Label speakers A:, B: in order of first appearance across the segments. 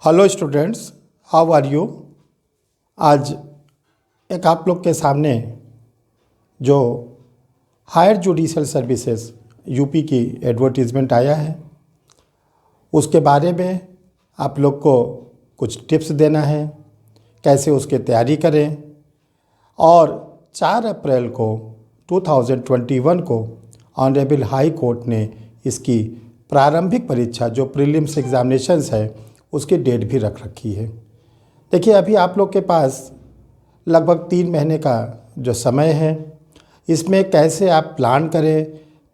A: Hello students, how are you. आज एक आप लोग के सामने जो हायर जुडिशल सर्विसेज यूपी की एडवर्टीज़मेंट आया है उसके बारे में आप लोग को कुछ टिप्स देना है, कैसे उसकी तैयारी करें। और 4 अप्रैल को 2021 को ऑनरेबल हाई कोर्ट ने इसकी प्रारंभिक परीक्षा जो प्रीलिम्स एग्जामिनेशंस है उसकी डेट भी रख रखी है। देखिए, अभी आप लोग के पास लगभग 3 महीने का जो समय है, इसमें कैसे आप प्लान करें,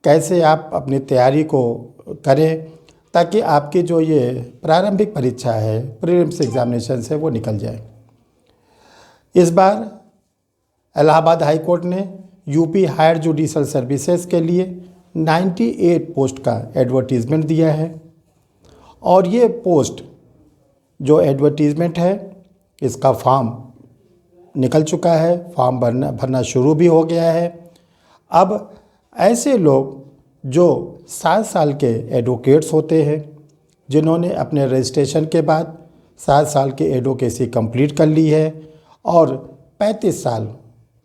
A: कैसे आप अपनी तैयारी को करें ताकि आपकी जो ये प्रारंभिक परीक्षा है, प्रीलिम्स एग्जामिनेशन है, वो निकल जाए। इस बार इलाहाबाद हाई कोर्ट ने यूपी हायर जुडिशल सर्विसेज के लिए 98 पोस्ट का एडवर्टीज़मेंट दिया है। और ये पोस्ट जो एडवर्टीज़मेंट है इसका फॉर्म निकल चुका है, फॉर्म भरना शुरू भी हो गया है। अब ऐसे लोग जो 7 साल के एडवोकेट्स होते हैं, जिन्होंने अपने रजिस्ट्रेशन के बाद 7 साल की एडवोकेसी कंप्लीट कर ली है और 35 साल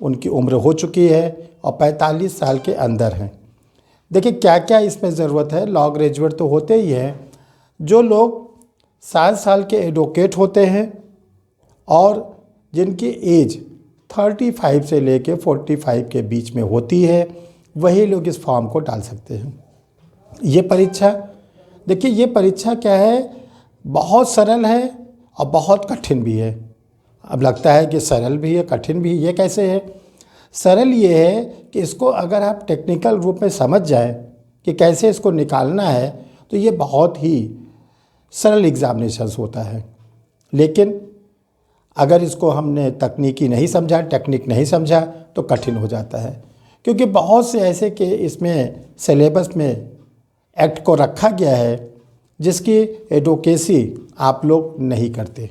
A: उनकी उम्र हो चुकी है और 45 साल के अंदर हैं। देखिए, क्या क्या इसमें ज़रूरत है। लॉ ग्रेजुएट तो होते ही हैं। जो लोग 7 साल के एडवोकेट होते हैं और जिनकी एज 35 से लेके 45 के बीच में होती है, वही लोग इस फॉर्म को डाल सकते हैं। ये परीक्षा, देखिए ये परीक्षा क्या है, बहुत सरल है और बहुत कठिन भी है। अब लगता है कि सरल भी है कठिन भी है, ये कैसे है। सरल ये है कि इसको अगर आप टेक्निकल रूप में समझ जाएं कि कैसे इसको निकालना है तो ये बहुत ही सरल एग्जामिनेशंस होता है। लेकिन अगर इसको हमने तकनीकी नहीं समझा, टेक्निक नहीं समझा तो कठिन हो जाता है, क्योंकि बहुत से ऐसे के इसमें सिलेबस में एक्ट को रखा गया है जिसकी एडवोकेसी आप लोग नहीं करते।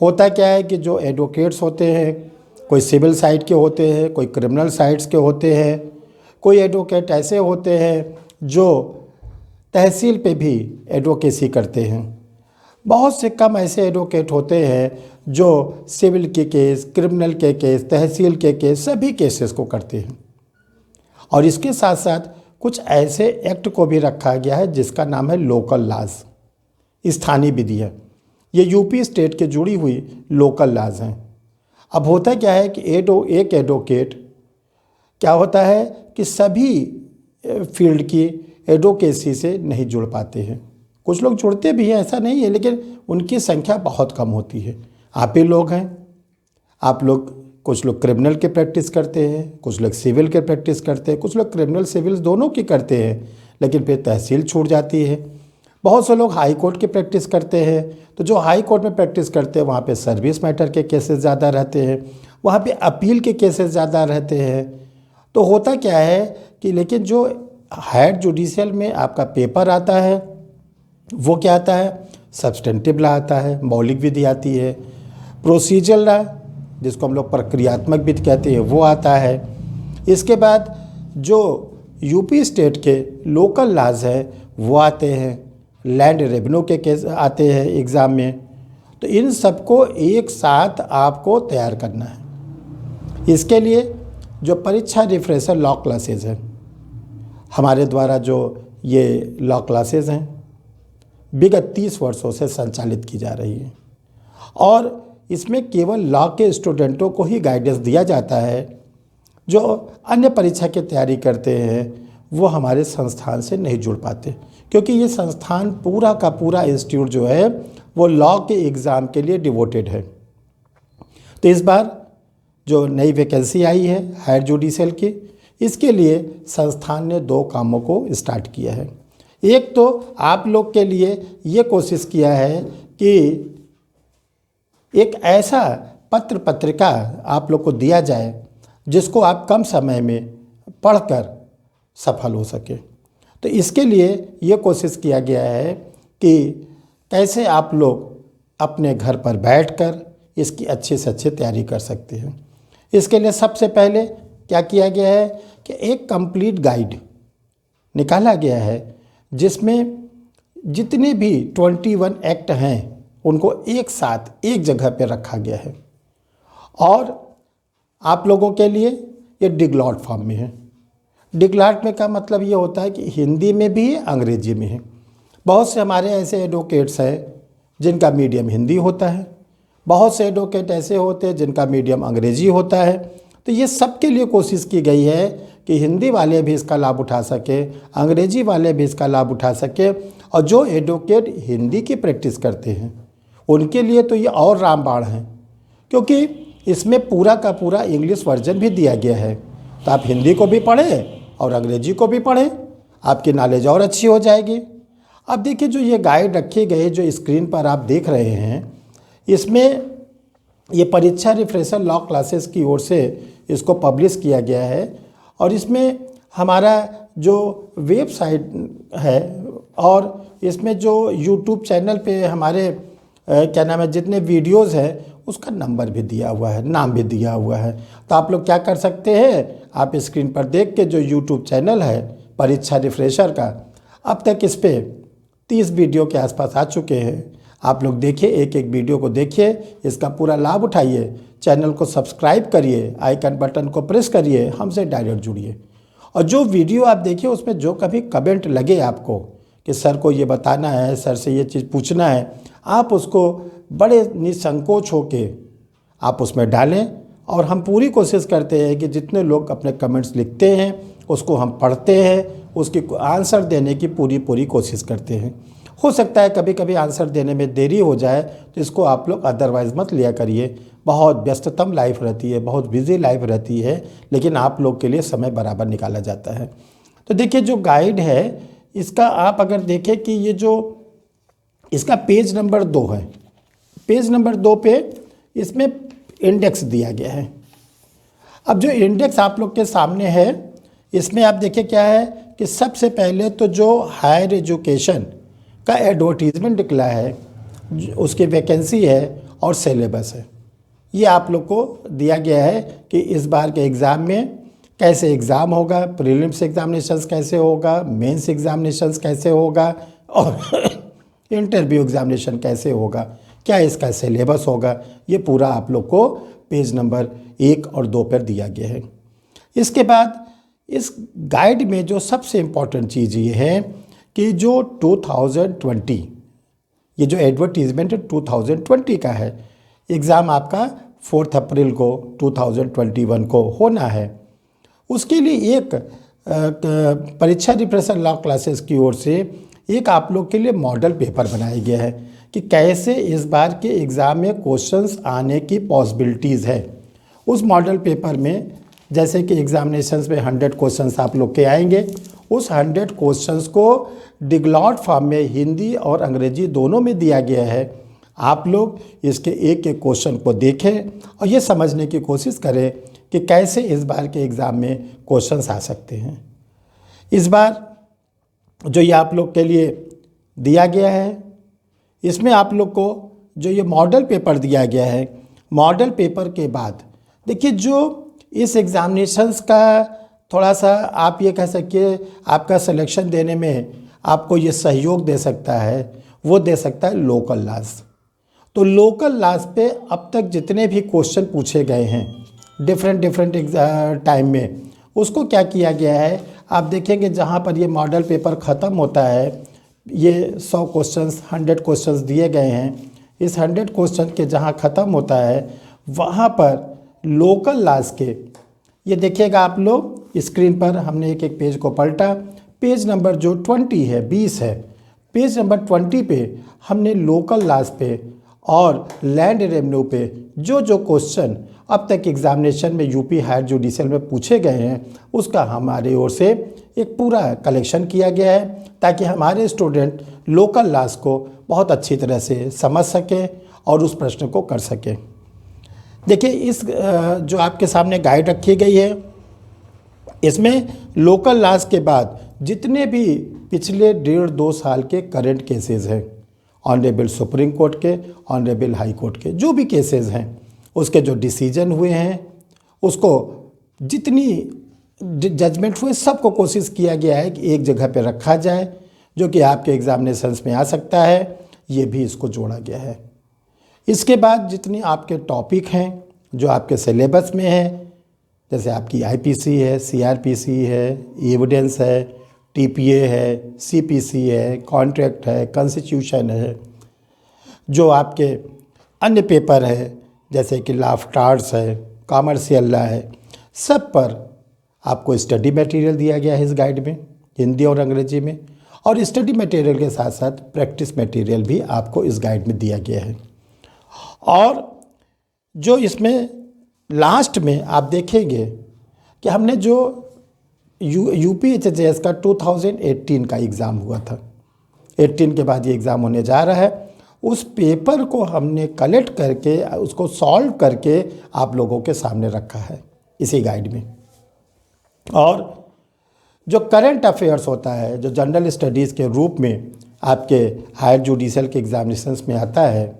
A: होता क्या है कि जो एडवोकेट्स होते हैं, कोई सिविल साइड के होते हैं, कोई क्रिमिनल साइड्स के होते हैं, कोई एडवोकेट ऐसे होते हैं जो तहसील पे भी एडवोकेसी करते हैं। बहुत से कम ऐसे एडवोकेट होते हैं जो सिविल के केस, क्रिमिनल के केस, तहसील के केस, सभी केसेस को करते हैं। और इसके साथ साथ कुछ ऐसे एक्ट को भी रखा गया है जिसका नाम है लोकल लॉज, स्थानीय विधियाँ। ये यूपी स्टेट के जुड़ी हुई लोकल लॉज हैं। अब होता क्या है कि एक एडवोकेट क्या होता है कि सभी फील्ड की एडवोकेसी से नहीं जुड़ पाते हैं। कुछ लोग जुड़ते भी हैं, ऐसा नहीं है, लेकिन उनकी संख्या बहुत कम होती है। आप ही लोग हैं, आप लोग, कुछ लोग क्रिमिनल की प्रैक्टिस करते हैं, कुछ लोग सिविल की प्रैक्टिस करते हैं, कुछ लोग क्रिमिनल सिविल दोनों की करते हैं, लेकिन फिर तहसील छूट जाती है। बहुत से लोग हाई कोर्ट की प्रैक्टिस करते हैं, तो जो हाई कोर्ट में प्रैक्टिस करते हैं वहाँ पे सर्विस मैटर के केसेस ज़्यादा रहते हैं, वहाँ पे अपील के केसेस ज़्यादा रहते हैं। तो होता क्या है कि लेकिन जो हायर जुडिशियल में आपका पेपर आता है वो क्या आता है, सब्सटेंटिव लॉ आता है, मौलिक विधि आती है, प्रोसीजरल लॉ जिसको हम लोग प्रक्रियात्मक विधि कहते हैं वो आता है। इसके बाद जो यूपी स्टेट के लोकल लॉज है वो आते हैं, लैंड रेवेन्यू के केस आते हैं एग्ज़ाम में। तो इन सबको एक साथ आपको तैयार करना है। इसके लिए जो परीक्षा रिफ्रेशर लॉ क्लासेज हैं, हमारे द्वारा जो ये लॉ क्लासेज हैं विगत 30 वर्षों से संचालित की जा रही है और इसमें केवल लॉ के स्टूडेंटों को ही गाइडेंस दिया जाता है। जो अन्य परीक्षा की तैयारी करते हैं वो हमारे संस्थान से नहीं जुड़ पाते, क्योंकि ये संस्थान पूरा का पूरा इंस्टीट्यूट जो है वो लॉ के एग्ज़ाम के लिए डिवोटेड है। तो इस बार जो नई वैकेंसी आई है हायर जुडिशियल की, इसके लिए संस्थान ने 2 कामों को स्टार्ट किया है। एक तो आप लोग के लिए ये कोशिश किया है कि एक ऐसा पत्र पत्रिका आप लोग को दिया जाए जिसको आप कम समय में पढ़कर सफल हो सके। तो इसके लिए ये कोशिश किया गया है कि कैसे आप लोग अपने घर पर बैठकर इसकी अच्छे से अच्छे तैयारी कर सकते हैं। इसके लिए सबसे पहले क्या किया गया है कि एक कंप्लीट गाइड निकाला गया है जिसमें जितने भी 21 एक्ट हैं उनको एक साथ एक जगह पे रखा गया है और आप लोगों के लिए ये डिगलॉट फॉर्म में है। डिगलॉट में का मतलब ये होता है कि हिंदी में भी है, अंग्रेजी में है। बहुत से हमारे ऐसे एडवोकेट्स हैं जिनका मीडियम हिंदी होता है, बहुत से एडवोकेट ऐसे होते हैं जिनका मीडियम अंग्रेजी होता है। तो ये सबके लिए कोशिश की गई है कि हिंदी वाले भी इसका लाभ उठा सके, अंग्रेजी वाले भी इसका लाभ उठा सके, और जो एडवोकेट हिंदी की प्रैक्टिस करते हैं उनके लिए तो ये और रामबाण है, क्योंकि इसमें पूरा का पूरा इंग्लिश वर्जन भी दिया गया है। तो आप हिंदी को भी पढ़ें और अंग्रेजी को भी पढ़ें, आपकी नॉलेज और अच्छी हो जाएगी। अब देखिए, जो ये गाइड रखे गए जो स्क्रीन पर आप देख रहे हैं, इसमें ये परीक्षा रिफ्रेशर लॉ क्लासेस की ओर से इसको पब्लिश किया गया है और इसमें हमारा जो वेबसाइट है और इसमें जो यूट्यूब चैनल पे हमारे क्या नाम है जितने वीडियोस हैं उसका नंबर भी दिया हुआ है, नाम भी दिया हुआ है। तो आप लोग क्या कर सकते हैं, आप स्क्रीन पर देख के जो यूट्यूब चैनल है परीक्षा रिफ्रेशर का, अब तक इस पे 30 वीडियो के आसपास आ चुके हैं। आप लोग देखिए, एक एक वीडियो को देखिए, इसका पूरा लाभ उठाइए, चैनल को सब्सक्राइब करिए, आइकन बटन को प्रेस करिए, हमसे डायरेक्ट जुड़िए। और जो वीडियो आप देखिए उसमें जो कभी कमेंट लगे आपको कि सर को ये बताना है, सर से ये चीज़ पूछना है, आप उसको बड़े निसंकोच होके आप उसमें डालें। और हम पूरी कोशिश करते हैं कि जितने लोग अपने कमेंट्स लिखते हैं उसको हम पढ़ते हैं, उसकी आंसर देने की पूरी कोशिश करते हैं। हो सकता है कभी कभी आंसर देने में देरी हो जाए, तो इसको आप लोग अदरवाइज़ मत लिया करिए। बहुत व्यस्ततम लाइफ रहती है, बहुत बिजी लाइफ रहती है, लेकिन आप लोग के लिए समय बराबर निकाला जाता है। तो देखिए, जो गाइड है इसका आप अगर देखें कि ये जो इसका पेज नंबर 2 है, पेज नंबर 2 पे इसमें इंडेक्स दिया गया है। अब जो इंडेक्स आप लोग के सामने है, इसमें आप देखिए क्या है कि सबसे पहले तो जो हायर एजुकेशन का एडवर्टीज़मेंट निकला है, उसकी वैकेंसी है और सिलेबस है, ये आप लोग को दिया गया है कि इस बार के एग्ज़ाम में कैसे एग्ज़ाम होगा, प्रीलिम्स एग्जामिनेशंस कैसे होगा, मेंस एग्जामिनेशंस कैसे होगा और इंटरव्यू एग्जामिनेशन कैसे होगा, क्या इसका सिलेबस होगा, ये पूरा आप लोग को पेज नंबर 1 और 2 पर दिया गया है। इसके बाद इस गाइड में जो सबसे इम्पॉर्टेंट चीज़ ये है कि जो 2020 ये जो एडवर्टीज़मेंट 2020 का है, एग्ज़ाम आपका 4 अप्रैल को 2021 को होना है। उसके लिए एक परीक्षा रिफ्रेशर लॉ क्लासेस की ओर से एक आप लोग के लिए मॉडल पेपर बनाया गया है कि कैसे इस बार के एग्ज़ाम में क्वेश्चंस आने की पॉसिबिलिटीज़ है। उस मॉडल पेपर में जैसे कि एग्जामिनेशंस में 100 क्वेश्चंस आप लोग के आएंगे, उस 100 क्वेश्चंस को डिगलॉट फॉर्म में हिंदी और अंग्रेजी दोनों में दिया गया है। आप लोग इसके एक एक क्वेश्चन को देखें और ये समझने की कोशिश करें कि कैसे इस बार के एग्ज़ाम में क्वेश्चंस आ सकते हैं। इस बार जो ये आप लोग के लिए दिया गया है, इसमें आप लोग को जो ये मॉडल पेपर दिया गया है, मॉडल पेपर के बाद देखिए जो इस एग्ज़ामिनेशंस का थोड़ा सा आप ये कह सकिए आपका सिलेक्शन देने में आपको ये सहयोग दे सकता है, वो दे सकता है लोकल लॉज। तो लोकल लॉज पे अब तक जितने भी क्वेश्चन पूछे गए हैं डिफरेंट टाइम में, उसको क्या किया गया है, आप देखेंगे जहाँ पर ये मॉडल पेपर ख़त्म होता है, ये 100 क्वेश्चंस 100 क्वेश्चंस दिए गए हैं। इस 100 क्वेश्चन के जहाँ ख़त्म होता है वहाँ पर लोकल लॉज के ये देखिएगा आप लोग स्क्रीन पर, हमने एक एक पेज को पलटा, पेज नंबर जो 20 है 20 है, पेज नंबर 20 पे हमने लोकल लॉज पे और लैंड रेवेन्यू पे जो जो क्वेश्चन अब तक एग्जामिनेशन में यूपी हायर जुडिशियल में पूछे गए हैं उसका हमारे ओर से एक पूरा कलेक्शन किया गया है, ताकि हमारे स्टूडेंट लोकल लॉज को बहुत अच्छी तरह से समझ सकें और उस प्रश्न को कर सकें। देखिए, इस जो आपके सामने गाइड रखी गई है, इसमें लोकल लॉज के बाद जितने भी पिछले 1.5-2 साल के करंट केसेस हैं, ऑनरेबल सुप्रीम कोर्ट के, ऑनरेबल हाई कोर्ट के जो भी केसेस हैं, उसके जो डिसीजन हुए हैं, उसको जितनी जजमेंट हुए सबको कोशिश किया गया है कि एक जगह पे रखा जाए, जो कि आपके एग्जामिनेशंस में आ सकता है, ये भी इसको जोड़ा गया है। इसके बाद जितनी आपके टॉपिक हैं जो आपके सिलेबस में हैं, जैसे आपकी आईपीसी है, सीआरपीसी है, एविडेंस है, टीपीए है, सीपीसी है, कॉन्ट्रैक्ट है, कॉन्स्टिट्यूशन है, जो आपके अन्य पेपर है जैसे कि लॉ ऑफ टार्ट्स है, कॉमर्शियल लॉ है, सब पर आपको स्टडी मटेरियल दिया गया है इस गाइड में, हिंदी और अंग्रेजी में। और स्टडी मटेरियल के साथ साथ प्रैक्टिस मटेरियल भी आपको इस गाइड में दिया गया है। और जो इसमें लास्ट में आप देखेंगे कि हमने जो यूपीएचएसएस का 2018 का एग्ज़ाम हुआ था, 18 के बाद ये एग्ज़ाम होने जा रहा है, उस पेपर को हमने कलेक्ट करके उसको सॉल्व करके आप लोगों के सामने रखा है इसी गाइड में। और जो करंट अफेयर्स होता है, जो जनरल स्टडीज़ के रूप में आपके हायर जुडिशल के एग्जामिनेशंस में आता है,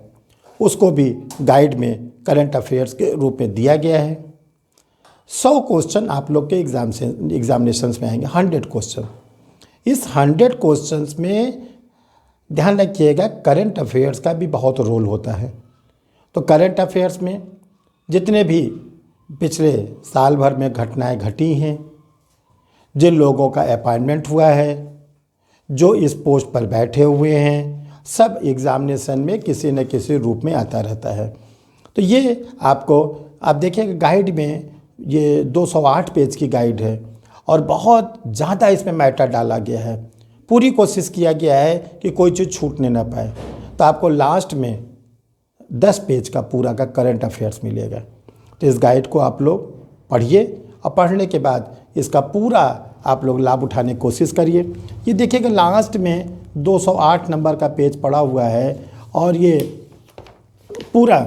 A: उसको भी गाइड में करंट अफेयर्स के रूप में दिया गया है। 100 क्वेश्चन आप लोग के एग्जामिनेशंस में आएंगे, 100 क्वेश्चन। इस 100 क्वेश्चंस में ध्यान रखिएगा करंट अफेयर्स का भी बहुत रोल होता है। तो करंट अफेयर्स में जितने भी पिछले साल भर में घटनाएं घटी हैं, जिन लोगों का अपॉइंटमेंट हुआ है, जो इस पोस्ट पर बैठे हुए हैं, सब एग्ज़ामिनेशन में किसी न किसी रूप में आता रहता है। तो ये आपको आप देखिएगा गाइड में ये 208 पेज की गाइड है और बहुत ज़्यादा इसमें मैटर डाला गया है। पूरी कोशिश किया गया है कि कोई चीज़ छूटने ना पाए। तो आपको लास्ट में 10 पेज का पूरा का करंट अफेयर्स मिलेगा। तो इस गाइड को आप लोग पढ़िए और पढ़ने के बाद इसका पूरा आप लोग लाभ उठाने की कोशिश करिए। ये देखिएगा लास्ट में 208 नंबर का पेज पड़ा हुआ है और ये पूरा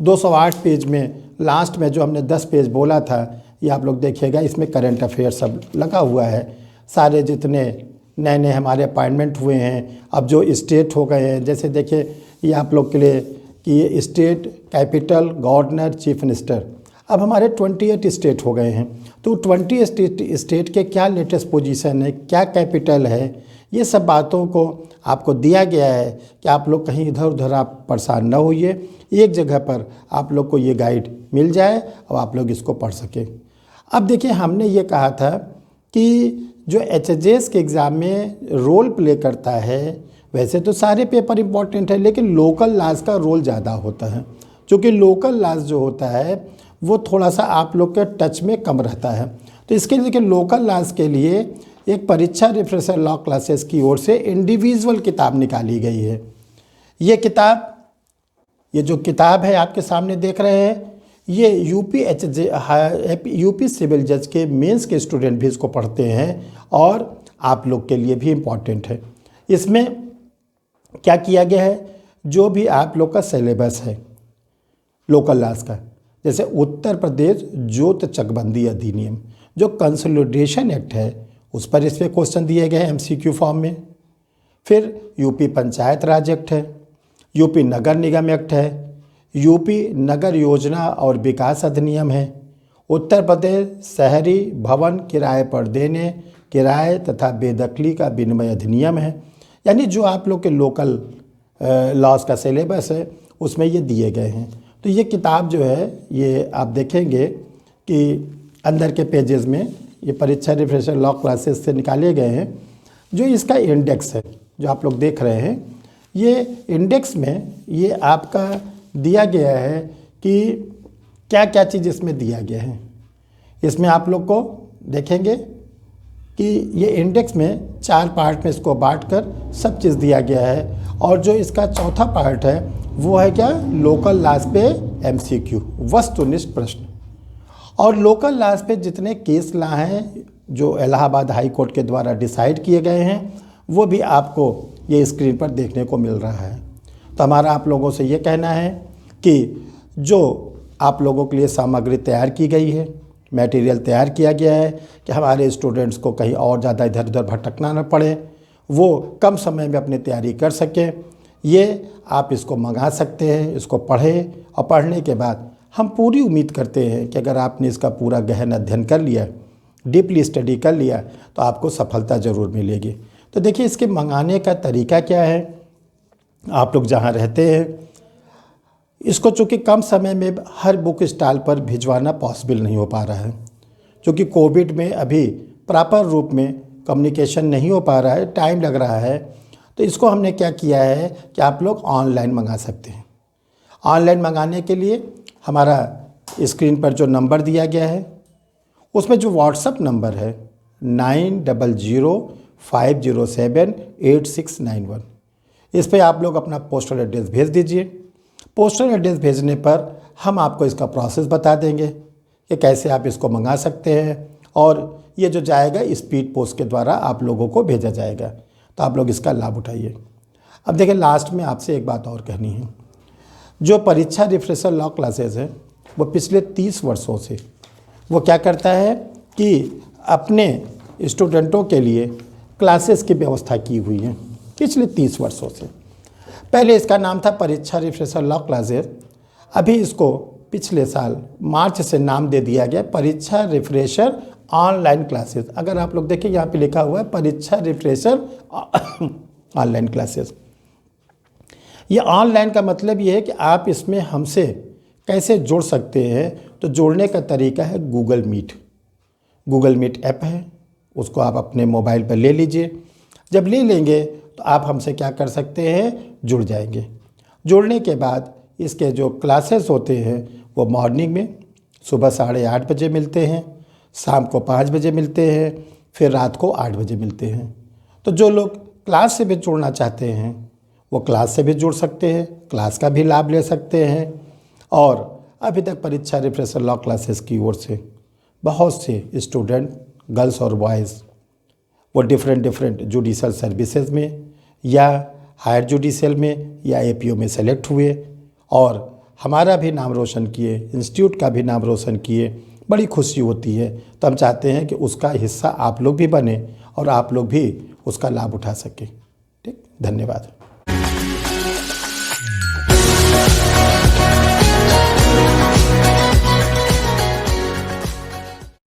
A: 208 पेज में लास्ट में जो हमने 10 पेज बोला था, ये आप लोग देखिएगा इसमें करंट अफेयर सब लगा हुआ है। सारे जितने नए नए हमारे अपॉइंटमेंट हुए हैं, अब जो स्टेट हो गए हैं, जैसे देखिए ये आप लोग के लिए कि ये state, capital, governor, chief minister, अब हमारे 28 स्टेट हो गए हैं। तो 20 स्टेट के क्या लेटेस्ट पोजीशन है, क्या कैपिटल है, ये सब बातों को आपको दिया गया है कि आप लोग कहीं इधर उधर आप परेशान न होइए, एक जगह पर आप लोग को ये गाइड मिल जाए और आप लोग इसको पढ़ सकें। अब देखिए हमने ये कहा था कि जो एचएसएस के एग्ज़ाम में रोल प्ले करता है, वैसे तो सारे पेपर इम्पॉर्टेंट है, लेकिन लोकल लॉज का रोल ज़्यादा होता है। क्योंकि लोकल लॉज जो होता है वो थोड़ा सा आप लोग के टच में कम रहता है। तो इसके लिए लोकल लॉज के लिए एक परीक्षा रिफ्रेशर लॉ क्लासेस की ओर से इंडिविजुअल किताब निकाली गई है। ये किताब, ये जो किताब है आपके सामने देख रहे हैं, ये यूपी सिविल जज के मेंस के स्टूडेंट भी इसको पढ़ते हैं और आप लोग के लिए भी इम्पॉर्टेंट है। इसमें क्या किया गया है, जो भी आप लोग का सिलेबस है लोकल लॉज का, जैसे उत्तर प्रदेश जोत चकबंदी अधिनियम जो कंसोलिडेशन एक्ट है, उस पर इस पर क्वेश्चन दिए गए हैं एमसीक्यू फॉर्म में। फिर यूपी पंचायत राज एक्ट है, यूपी नगर निगम एक्ट है, यूपी नगर योजना और विकास अधिनियम है, उत्तर प्रदेश शहरी भवन किराए पर देने, किराए तथा बेदखली का विनिमय अधिनियम है। यानी जो आप लोग के लोकल लॉज का सिलेबस है उसमें ये दिए गए हैं। तो ये किताब जो है ये आप देखेंगे कि अंदर के पेजेस में ये परीक्षा रिफ्रेशर लॉ क्लासेस से निकाले गए हैं। जो इसका इंडेक्स है जो आप लोग देख रहे हैं, ये इंडेक्स में ये आपका दिया गया है कि क्या क्या चीज़ इसमें दिया गया है। इसमें आप लोग को देखेंगे कि ये इंडेक्स में 4 पार्ट में इसको बांट कर सब चीज़ दिया गया है। और जो इसका चौथा पार्ट है वो है क्या, लोकल लॉज पे एमसीक्यू, वस्तुनिष्ठ प्रश्न। और लोकल लॉज पे जितने केस लॉ हैं जो इलाहाबाद हाई कोर्ट के द्वारा डिसाइड किए गए हैं वो भी आपको ये स्क्रीन पर देखने को मिल रहा है। तो हमारा आप लोगों से ये कहना है कि जो आप लोगों के लिए सामग्री तैयार की गई है, मटेरियल तैयार किया गया है कि हमारे स्टूडेंट्स को कहीं और ज़्यादा इधर उधर भटकना न पड़े, वो कम समय में अपनी तैयारी कर सकें, ये आप इसको मंगा सकते हैं। इसको पढ़ें और पढ़ने के बाद हम पूरी उम्मीद करते हैं कि अगर आपने इसका पूरा गहन अध्ययन कर लिया, डीपली स्टडी कर लिया, तो आपको सफलता ज़रूर मिलेगी। तो देखिए इसके मंगाने का तरीका क्या है। आप लोग जहाँ रहते हैं इसको चूँकि कम समय में हर बुक स्टॉल पर भिजवाना पॉसिबल नहीं हो पा रहा है, क्योंकि कोविड में अभी प्रॉपर रूप में कम्युनिकेशन नहीं हो पा रहा है, टाइम लग रहा है। तो इसको हमने क्या किया है कि आप लोग ऑनलाइन मंगा सकते हैं। ऑनलाइन मंगाने के लिए हमारा स्क्रीन पर जो नंबर दिया गया है उसमें जो व्हाट्सएप नंबर है 9005078691, इस पे आप लोग अपना पोस्टल एड्रेस भेज दीजिए। पोस्टल एड्रेस भेजने पर हम आपको इसका प्रोसेस बता देंगे कि कैसे आप इसको मंगा सकते हैं, और ये जो जाएगा स्पीड पोस्ट के द्वारा आप लोगों को भेजा जाएगा। तो आप लोग इसका लाभ उठाइए। अब देखिए, लास्ट में आपसे एक बात और कहनी है। जो परीक्षा रिफ्रेशर लॉ क्लासेस है वो पिछले 30 वर्षों से वो क्या करता है कि अपने स्टूडेंटों के लिए क्लासेस की व्यवस्था की हुई है पिछले 30 वर्षों से। पहले इसका नाम था परीक्षा रिफ्रेशर लॉ क्लासेस, अभी इसको पिछले साल मार्च से नाम दे दिया गया परीक्षा रिफ्रेशर ऑनलाइन क्लासेस। अगर आप लोग देखें यहाँ पे लिखा हुआ है परीक्षा रिफ्रेशर ऑनलाइन क्लासेस। ये ऑनलाइन का मतलब ये है कि आप इसमें हमसे कैसे जुड़ सकते हैं। तो जुड़ने का तरीका है Google Meet. Google Meet app है, उसको आप अपने मोबाइल पर ले लीजिए। जब ले लेंगे तो आप हमसे क्या कर सकते हैं, जुड़ जाएंगे। जुड़ने के बाद इसके जो क्लासेस होते हैं वो मॉर्निंग में सुबह 8:30 बजे मिलते हैं, शाम को 5 बजे मिलते हैं, फिर रात को 8 बजे मिलते हैं। तो जो लोग क्लास से भी जुड़ना चाहते हैं वो क्लास से भी जुड़ सकते हैं, क्लास का भी लाभ ले सकते हैं। और अभी तक परीक्षा रिफ्रेशर लॉ क्लासेस की ओर से बहुत से स्टूडेंट, गर्ल्स और बॉयज़, वो डिफरेंट जुडिशल सर्विसेज में या हायर जुडिशल में या एपीओ में सेलेक्ट हुए और हमारा भी नाम रोशन किए, इंस्टीट्यूट का भी नाम रोशन किए। बड़ी खुशी होती है। तो हम चाहते हैं कि उसका हिस्सा आप लोग भी बने और आप लोग भी उसका लाभ उठा सकें। ठीक, धन्यवाद।